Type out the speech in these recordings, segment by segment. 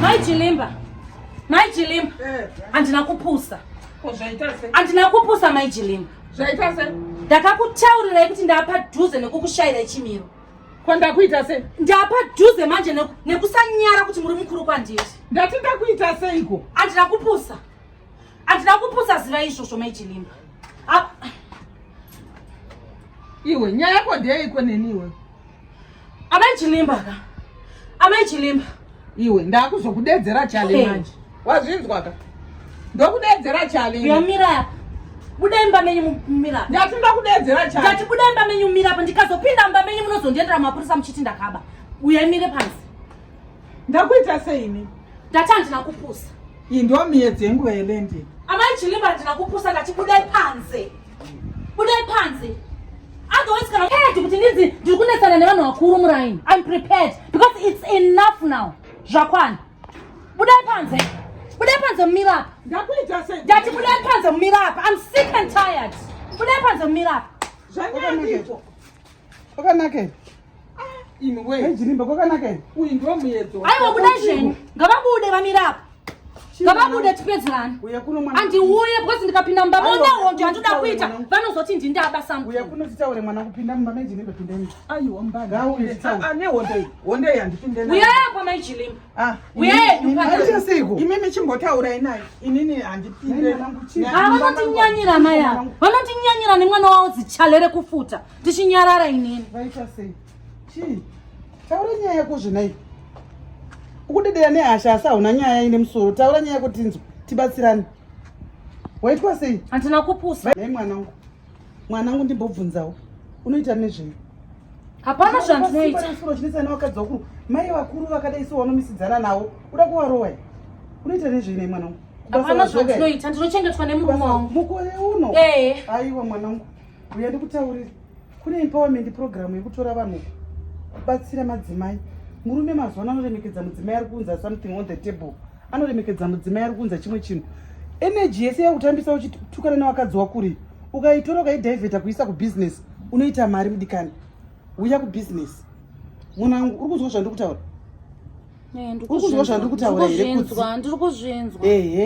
Mai Jilimba. Mai Jilimba. Andina kupusa. Andina kupusa Mai Jilimba. Zvaita se? Ndakakutaurira kuti ndapa dhuze nekukushayira chimiro. Kwanda kuita se? Ndapa dhuze manje nekusanyara kuti muri mukuru kwandiri. Ndati ndakuita seiko? Andina kupusa. Andina kupusa ziva izvozvo Mai Jilimba. Iwe nyaya yako ndeiko neniwe? Amai Jilimba ka. Amai Jilimba. Iwe ndakuzokudedzera chale manje. Wazvinzwa ka? Ndokudedzera chale. Yamira. Budemba menyu mumira. Ndati ndakudedzera chale. Ndati budemba menyu mumira pa ndikazopinda mba menyu munozondiendera mapurisa muchiti ndakaba. Uyamire pansi. Ndakuita seini? Ndatandi nakupusa. Ndo miedzi yengu elendi. Amai Jilimba ndinakupusa ngati budai panze. Budai panze. Otherwise kana kuti ndiri kunesana nevanhu vakuru muraini. I'm prepared because it's enough now. Zvakwana. Budai panze. Budai panze mumira. Ndakuita sei? Ndati budai panze mumira. I'm sick and tired. Budai panze mumira. Zvanyaniko. Kwakanake. Imi we. Mai Jilimba kwakanake. Uyu ndo muedzi. Aiwa budai zveni. Ngavabude vamira. Ngavabude tipedzerani. Uya kuno mwana. Andiuye because ndikapinda mumba honjo handinoda kuita. Vanozoti ndindabasa mukuru. Uya kuno titaure mwana kupinda mumba Mai Jilimba pindeni. Aiwa mbaga. Ngauye titaure. Ne Hondo. Hondo yandipindeni. Uya kwa Mai Jilimba. Uya Acha seiko. Imimi chimbotaura inayi. Inini handipindeni. Vanotinyanyira maya. Vanotinyanyira nemwana wawo dzichalere kufuta. Tichinyarara inini. Vaita sei? Chi. Taura nyaya yako zvinai. Ukudedera nehasha asi hauna nyaya ine musoro. Taura nyaya yako tinzwa. Tibatsirane. Waitwa sei? Handina kupusa. Nei mwanangu. Mwanangu ndimbobvunzawo. Unoita nezvei? Hapana zvandinoita. Suro chinetsa nevakadzi vakuru. Mai vakuru vakadai sevanomisidzana navo. Uda kuvarowa. Unoita nezvei nei mwanangu? Hapana zvandinoita. Ndinochengetwa nemurume wangu. Mukore uno? Aiwa mwanangu. Uya ndikutaurira. Kune empowerment program yekutora vanhu kubatsira madzimai. Murume mazuva anoremekedza mudzimai ari kuunza something on the table. Anoremekedza mudzimai ari kuunza chimwe chinhu. Energy yese yakutambisa uchitukana nevakadzi vakuru. Ukaitora ukaidhaivheta kuisa kubusiness, unoita mari mudikani. Uya kubusiness. Munangu uri kuzwa zvandikutaura? Uri kuzwa zvandikutaura here kuti? Ndiri kuzvinzwa.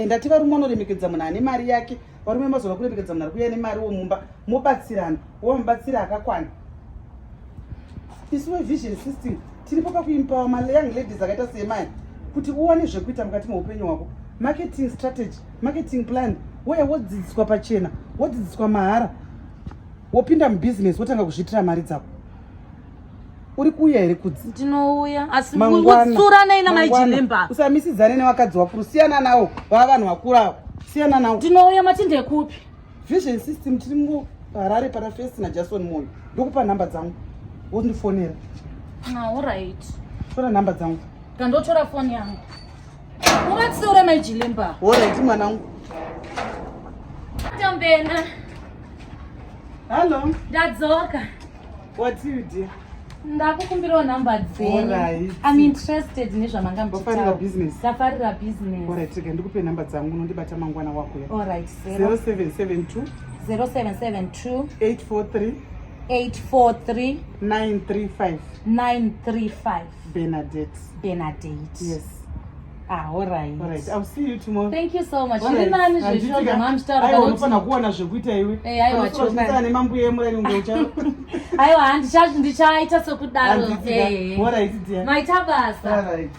Ndati varume vanoremekedza munhu ane mari yake. Varume mazuva kuremekedza munhu ari kuuya nemari womumba. Mobatsirana. Womubatsira akakwana. Isuwe vision system. Tiripo pakuimpawa young ladies akaita semai kuti uwane zvekuita mukati meupenyu hwako. Marketing strategy, marketing plan, weya wodzidziswa pachena, wodzidziswa mahara, wopinda mubusiness, wotanga kuzviitira mari dzako. Uri kuuya here kudzi? Ndinouya asi utsura neina Mai Jilimba. Usamisidzane nevakadzi vakuru, siyana nawo, vava vanhu vakuru avo. Siyana nawo. Ndinouya matinde kupi? Vision system tiri muHarare pana First naJason Moyo. Ndokupa nhamba dzangu. Wondifonera. All right. Tora nhamba dzangu. Kandotora phone yangu. Umatsiura Mai Jilimba. All right mwanangu. Tombena. Hello. Ndadzoka. What do you do? Ndakukumbirawo nhamba dzenu. Alright. I'm interested nezvamanga muchitaura. Wafarira business. Ndafarira business. All right, ndikupe nhamba dzangu unondibata mangwana wako ya. All right, 0772 0772 843 843 935 Bernadette. Yes. All right. All right, I'll see you tomorrow. Thank you so much. Ndinani zveshoga mamutaura kuti unofana kuona zvekuita iwe. Aiwa choka. Nemambuye emurani ungeucha. Aiwa ndichaita sokudaro. All right, dear. Maitabasa. All right.